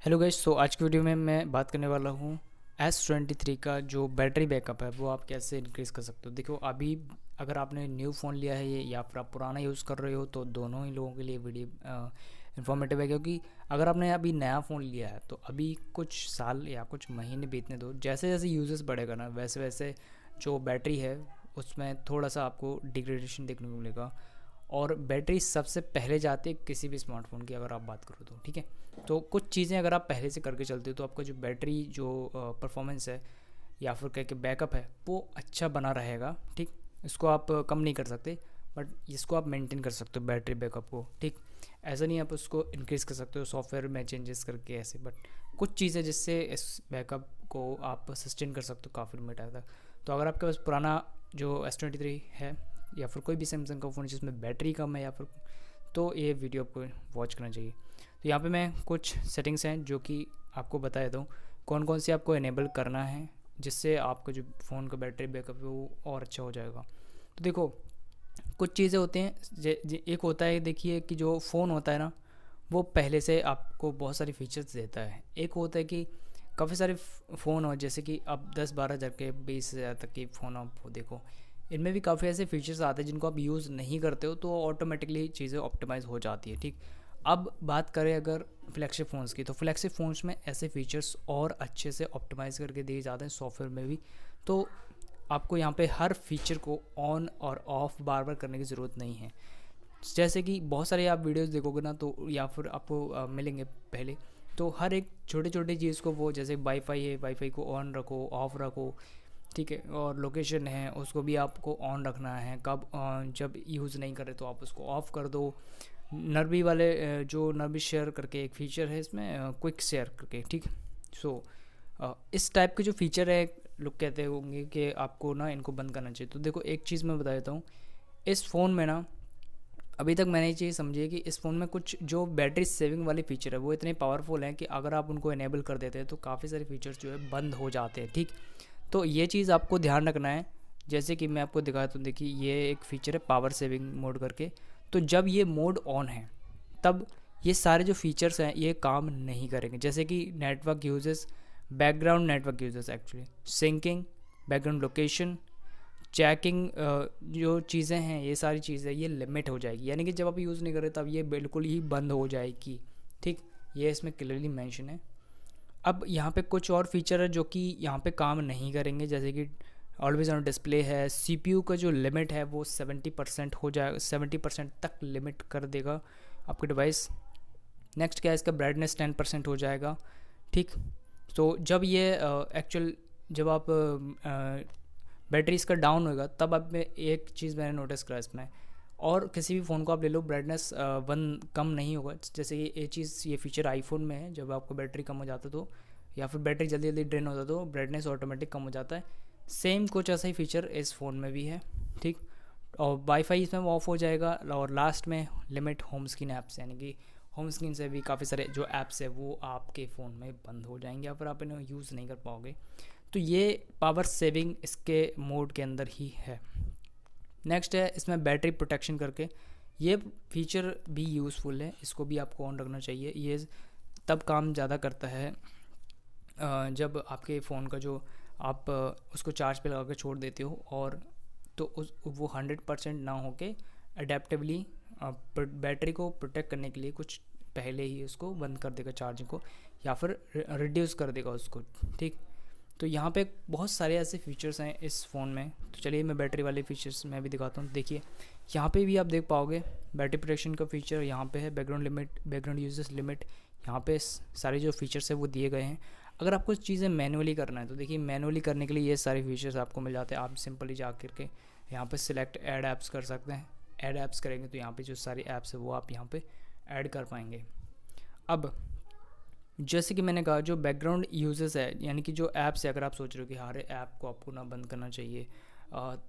Hello guys. तो आज की वीडियो में मैं बात करने वाला हूँ S23 का जो बैटरी बैकअप है वो आप कैसे इंक्रीज़ कर सकते हो। देखो, अभी अगर आपने न्यू फ़ोन लिया है ये या फिर आप पुराना यूज़ कर रहे हो तो दोनों ही लोगों के लिए वीडियो इन्फॉर्मेटिव है, क्योंकि अगर आपने अभी नया फ़ोन लिया है तो अभी कुछ साल या कुछ महीने बीतने दो, जैसे जैसे यूजेस बढ़ेगा ना वैसे वैसे जो बैटरी है उसमें थोड़ा सा आपको डिग्रेडेशन देखने को मिलेगा। और बैटरी सबसे पहले जाती है किसी भी स्मार्टफोन की, अगर आप बात करो तो ठीक है। तो कुछ चीज़ें अगर आप पहले से करके चलते हो तो आपका जो बैटरी जो परफॉर्मेंस है या फिर कह के बैकअप है वो अच्छा बना रहेगा। ठीक, इसको आप कम नहीं कर सकते, बट इसको आप मेंटेन कर सकते हो बैटरी बैकअप को। ठीक, ऐसा नहीं आप उसको इंक्रीज़ कर सकते हो सॉफ्टवेयर में चेंजेस करके ऐसे, बट कुछ चीज़ें जिससे इस बैकअप को आप सस्टेन कर सकते हो काफ़ी लंबे टाइम तक। तो अगर आपके पास पुराना जो S23 है या फिर कोई भी सैमसंग का फ़ोन जिसमें बैटरी कम है या फिर, तो ये वीडियो आपको वॉच करना चाहिए। तो यहाँ पे मैं कुछ सेटिंग्स हैं जो कि आपको बता देता हूँ कौन कौन सी आपको इनेबल करना है, जिससे आपका जो फ़ोन का बैटरी बैकअप है वो और अच्छा हो जाएगा। तो देखो, कुछ चीज़ें होती हैं एक होता है, देखिए कि जो फ़ोन होता है ना वो पहले से आपको बहुत सारी फीचर्स देता है। एक होता है कि काफ़ी सारे फ़ोन हो, जैसे कि अब 10-12 हज़ार के 20 हज़ार तक के फ़ोन आप देखो, इनमें भी काफ़ी ऐसे फीचर्स आते हैं जिनको आप यूज़ नहीं करते हो तो ऑटोमेटिकली चीज़ें ऑप्टिमाइज़ हो जाती है। ठीक, अब बात करें अगर फ्लैगशिप फ़ोन्स की, तो फ्लैगशिप फ़ोन्स में ऐसे फीचर्स और अच्छे से ऑप्टिमाइज़ करके दिए जाते हैं सॉफ्टवेयर में भी। तो आपको यहाँ पे हर फीचर को ऑन और ऑफ बार बार करने की ज़रूरत नहीं है। जैसे कि बहुत सारे आप वीडियोस देखोगे ना तो या फिर आपको मिलेंगे पहले, तो हर एक छोटे छोटे चीज़ को वो, जैसे वाईफाई है वाईफाई को ऑन रखो ऑफ रखो, ठीक है। और लोकेशन है उसको भी आपको ऑन रखना है, कब जब यूज़ नहीं करे तो आप उसको ऑफ़ कर दो। नरबी वाले जो नरबी शेयर करके एक फ़ीचर है इसमें, क्विक शेयर करके, ठीक। सो इस टाइप के जो फ़ीचर है, लोग कहते होंगे कि आपको ना इनको बंद करना चाहिए। तो देखो, एक चीज़ मैं बता देता हूँ, इस फ़ोन में ना अभी तक मैंने ये चीज़ समझी है कि इस फ़ोन में कुछ जो बैटरी सेविंग वाले फीचर है वो इतने पावरफुल हैं कि अगर आप उनको इनेबल कर देते हैं तो काफ़ी सारे फीचर्स जो है बंद हो जाते हैं। ठीक, तो ये चीज़ आपको ध्यान रखना है। जैसे कि मैं आपको दिखाता हूँ, देखिए ये एक फ़ीचर है पावर सेविंग मोड करके। तो जब ये मोड ऑन है तब ये सारे जो फीचर्स हैं ये काम नहीं करेंगे, जैसे कि network usage, background network usage actually, syncing, background location, checking, जो चीज़ें हैं ये सारी चीज़ें ये लिमिट हो जाएगी, यानी कि जब आप यूज़ नहीं कर रहे तब ये बिल्कुल ही बंद हो जाएगी। ठीक, ये इसमें क्लियरली मेंशन है। अब यहाँ पे कुछ और फीचर है जो कि यहाँ पे काम नहीं करेंगे, जैसे कि ऑलवेज ऑन डिस्प्ले है, सीपीयू का जो लिमिट है वो 70% हो जाएगा, 70% तक लिमिट कर देगा आपके डिवाइस। नेक्स्ट क्या है, इसका ब्राइटनेस 10% हो जाएगा। ठीक, तो जब ये एक्चुअल जब आप बैटरी इसका डाउन होगा तब आप में एक चीज़ मैंने नोटिस करा इसमें, और किसी भी फ़ोन को आप ले लो ब्राइटनेस 1 कम नहीं होगा। जैसे ये चीज़, ये फीचर आईफोन में है, जब आपको बैटरी कम हो जाता तो या फिर बैटरी जल्दी जल्दी ड्रेन होता तो ब्राइटनेस ऑटोमेटिक कम हो जाता है। सेम कुछ ऐसा ही फीचर इस फ़ोन में भी है। ठीक, और वाईफाई इसमें ऑफ हो जाएगा। और लास्ट में लिमिट होम स्क्रीन ऐप्स, यानी कि होम स्क्रीन से भी काफ़ी सारे जो ऐप्स है वो आपके फ़ोन में बंद हो जाएंगे या फिर आप इन्हें यूज़ नहीं कर पाओगे। तो ये पावर सेविंग इसके मोड के अंदर ही है। नेक्स्ट है इसमें बैटरी प्रोटेक्शन करके, ये फीचर भी यूज़फुल है, इसको भी आपको ऑन रखना चाहिए। ये तब काम ज़्यादा करता है जब आपके फ़ोन का जो आप उसको चार्ज पे लगा के छोड़ देते हो, और तो उस वो 100% ना होके अडेप्टिवली बैटरी को प्रोटेक्ट करने के लिए कुछ पहले ही उसको बंद कर देगा चार्जिंग को, या फिर रिड्यूस कर देगा उसको। ठीक, तो यहाँ पे बहुत सारे ऐसे फीचर्स हैं इस फ़ोन में। तो चलिए मैं बैटरी वाले फीचर्स मैं भी दिखाता हूँ। देखिए यहाँ पे भी आप देख पाओगे बैटरी प्रोटेक्शन का फीचर यहाँ पे है, background limit, background uses limit, यहाँ पे सारे जो फीचर्स है वो दिए गए हैं। अगर आपको चीज़ें मैनुअली करना है तो देखिए मैनुअली करने के लिए ये सारे फीचर्स आपको मिल जाते हैं। आप सिंपली जा करके यहाँ पे सिलेक्ट ऐड ऐप्स कर सकते हैं। ऐड ऐप्स करेंगे तो यहाँ पे जो सारी ऐप्स है वो आप यहाँ पे ऐड कर पाएंगे। अब जैसे कि मैंने कहा, जो बैकग्राउंड यूजेस है, यानी कि जो ऐप्स है, अगर आप सोच रहे हो कि हर ऐप को आपको ना बंद करना चाहिए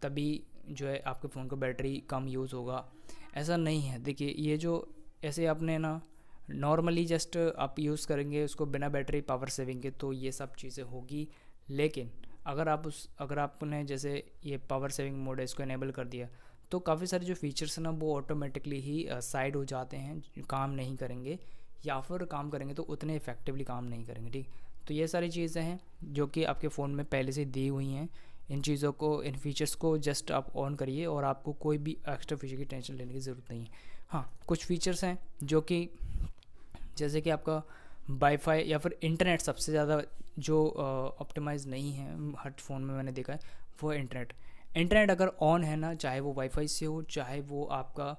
तभी जो है आपके फ़ोन का बैटरी कम यूज़ होगा, ऐसा नहीं है। देखिए ये जो ऐसे आपने ना नॉर्मली जस्ट आप यूज़ करेंगे उसको बिना बैटरी पावर सेविंग के तो ये सब चीज़ें होगी। लेकिन अगर आपने जैसे ये पावर सेविंग मोड है इसको इनेबल कर दिया तो काफ़ी सारे जो फीचर्स हैं ना वो ऑटोमेटिकली ही साइड हो जाते हैं, काम नहीं करेंगे। या फिर काम करेंगे तो उतने इफेक्टिवली काम नहीं करेंगे, ठीक। तो ये सारी चीज़ें हैं जो कि आपके फ़ोन में पहले से दी हुई हैं। इन चीज़ों को, इन फीचर्स को जस्ट आप ऑन करिए और आपको कोई भी एक्स्ट्रा फीचर की टेंशन लेने की ज़रूरत नहीं है। हाँ, कुछ फीचर्स हैं जो कि जैसे कि आपका वाईफाई या फिर इंटरनेट सबसे ज़्यादा जो ऑप्टिमाइज़ नहीं है हर फ़ोन में मैंने देखा है, वो है इंटरनेट। इंटरनेट अगर ऑन है ना, चाहे वो वाईफाई से हो चाहे वो आपका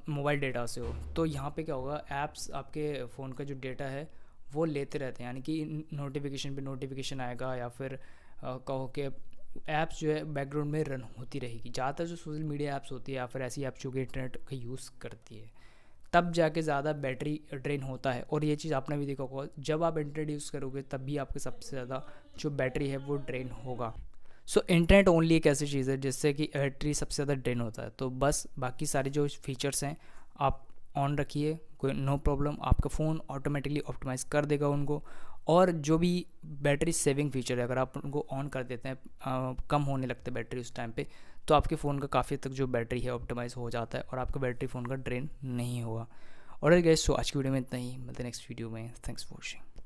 मोबाइल डेटा से हो, तो यहाँ पे क्या होगा, ऐप्स आपके फ़ोन का जो डेटा है वो लेते रहते हैं, यानी कि नोटिफिकेशन पे नोटिफिकेशन आएगा या फिर कहो कि ऐप्स जो है बैकग्राउंड में रन होती रहेगी। ज़्यादातर जो सोशल मीडिया ऐप्स होती है या फिर ऐसी ऐप्स जो कि इंटरनेट का यूज़ करती है, तब जाके ज़्यादा बैटरी ड्रेन होता है। और ये चीज़ आपने भी देखा होगा, जब आप इंटरनेट यूज़ करोगे तब भी आपके सबसे ज़्यादा जो बैटरी है वो ड्रेन होगा। सो इंटरनेट ओनली एक ऐसी चीज़ है जिससे कि बैटरी सबसे ज़्यादा ड्रेन होता है। तो बस बाकी सारे जो फीचर्स हैं आप ऑन रखिए, कोई नो प्रॉब्लम, आपका फ़ोन ऑटोमेटिकली ऑप्टिमाइज़ कर देगा उनको। और जो भी बैटरी सेविंग फीचर है अगर आप उनको ऑन कर देते हैं, कम होने लगते हैं बैटरी उस टाइम पे, तो आपके फ़ोन का काफ़ी तक जो बैटरी है ऑप्टिमाइज़ हो जाता है और आपका बैटरी फ़ोन का ड्रेन नहीं होगा। और गाइस, सो आज की वीडियो में इतना ही, मिलते हैं नेक्स्ट वीडियो में। Thanks for watching.